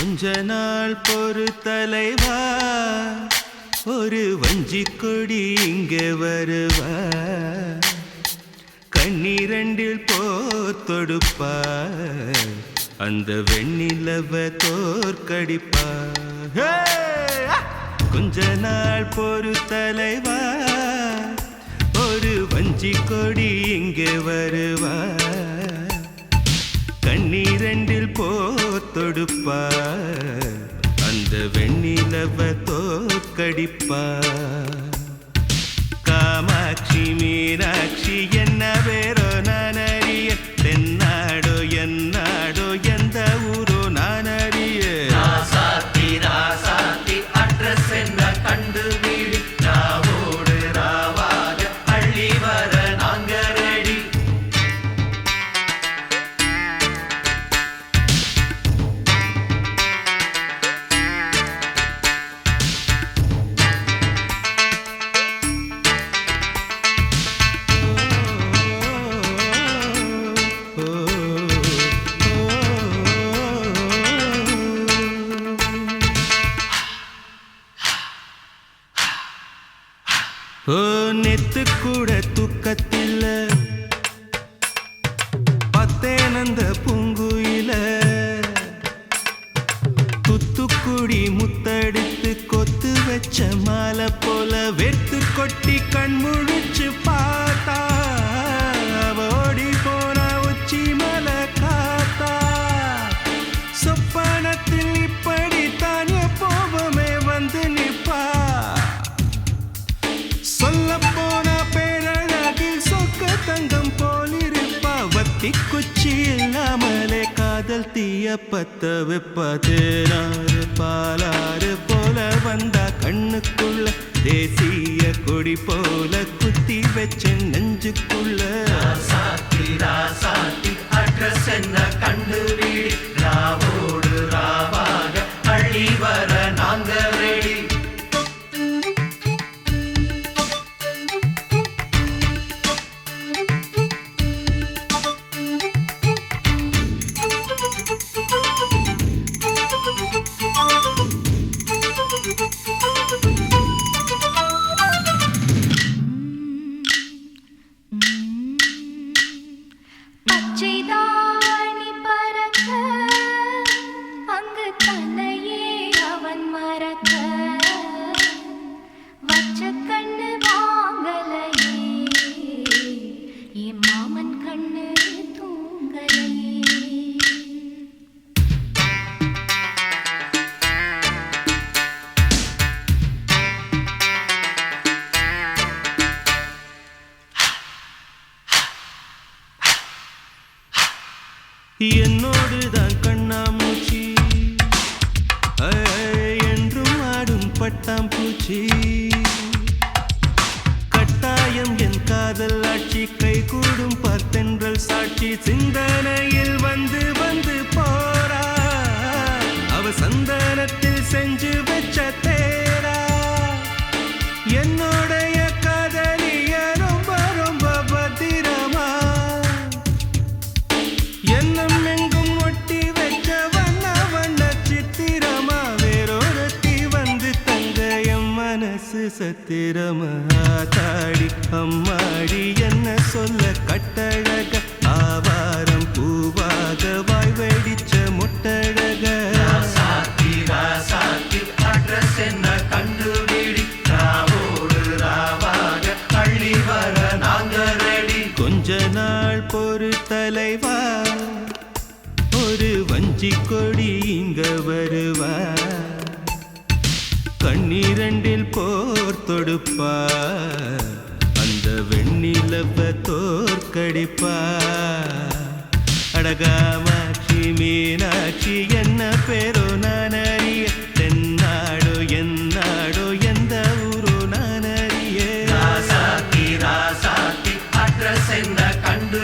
கொஞ்ச நாள் பொறு தலைவா, ஒரு வஞ்சி கொடி இங்கே வருவா, கண்ணீரண்டில் போர் தொடுப்பா, அந்த வெண்ணிலவ தோற்கடிப்பா. கொஞ்ச நாள் பொறு தலைவா, ஒரு வஞ்சி கொடி இங்கே வருவா, கண்ணீரண்டில் போர் தொடுப்பா, அந்த வெண்ணிலவ தோற்கடிப்பா. காமாட்சி மீனாட்சி என்ன வேறோ நான் அறிய, தென்னாடோ என்னாடோ எந்த ஊரோ நான் அறிய. ராசாத்தி ராசாத்தி அட்ரஸ் என்ன கண்டு வீடு, ராவோடு ராவாக அள்ளி வர நாங்க ரெடி. நெத்து கூட தூக்கத்தில்ல பத்தேனந்த பூங்குயில, துத்துக்குடி முத்தடித்து கொத்து வச்ச மாலை போல வெத்து கொட்டி கண் முழிச்சு பார்த்தா, ஓடி போன உச்சி மலை காத்தா. சொப்பனத்தில் இப்படி தானே போவமே வந்து நிப்பா, சொல்ல போன பேரழகில் சொக்க தங்கம் போலிருப்பா. வத்தி குச்சி இல்லாமலே காதல் தீய பத்த வெப்பா. தேனாறு பாலாறு போல வந்தா கண்ணுக்குள்ள, தேசிய கொடி போல குத்தி வச்ச நெஞ்சுக்குள்ள. ராசாத்தி ராசாத்தி அட்ரஸ் என்ன கண்டு வீடு, ராவோடு ராவாக அள்ளி வர நாங்க ரெடி. பச்சைதாணி பறக்க அங்கு தன்னையே அவன் மறக்க, வச்ச கண்ணு வாங்கலையே என் மாமன் கண்ணு தூங்கலையே. என்னோடுதான் கண்ணாமூச்சி என்றும் ஆடும் பட்டாம்பூச்சி, கட்டாயம் என் காதல் ஆட்சி கைகூடும் பார்த்தென்றல் சாட்சி. சிந்தனையில் வந்து வந்து போரா, அவ சந்தனத்தில் செஞ்சு வச்ச தேரா. என்னுடைய காதலிய ரொம்ப ரொம்ப பத்திரமா, எண்ணம் எங்கும் ஒட்டி வச்ச வண்ண வண்ண சித்திரமா. வேறொருத்தி வந்து தங்க என் மனசு சத்திரமா. தாடி அம்மாடி என்ன சொல்ல கட்டழக, ஆவாரம் பூவாக வாய் வெடிச்ச முட்டழக. ராசாத்தி ராசாத்தி அட்ரஸ் என்ன கண்டு வீடு, ராவோடு ராவாக அள்ளி வர நாங்க ரெடி. கொஞ்ச நாள் பொறு தலைவா, ஒரு வஞ்சி கொடி இங்க வருவா, கண்ணீரண்டில் போர் தொடுப்பா, அந்த வெண்ணிலவ தோற்கடிப்பா. அடகாமாட்சி மீனாட்சி என்ன பேரோ நான் அறிய, தென்னாடோ என்னாடோ எந்த ஊரோ நான் அறிய. ராசாத்தி ராசாத்தி அட்ரஸ் என்ன கண்டு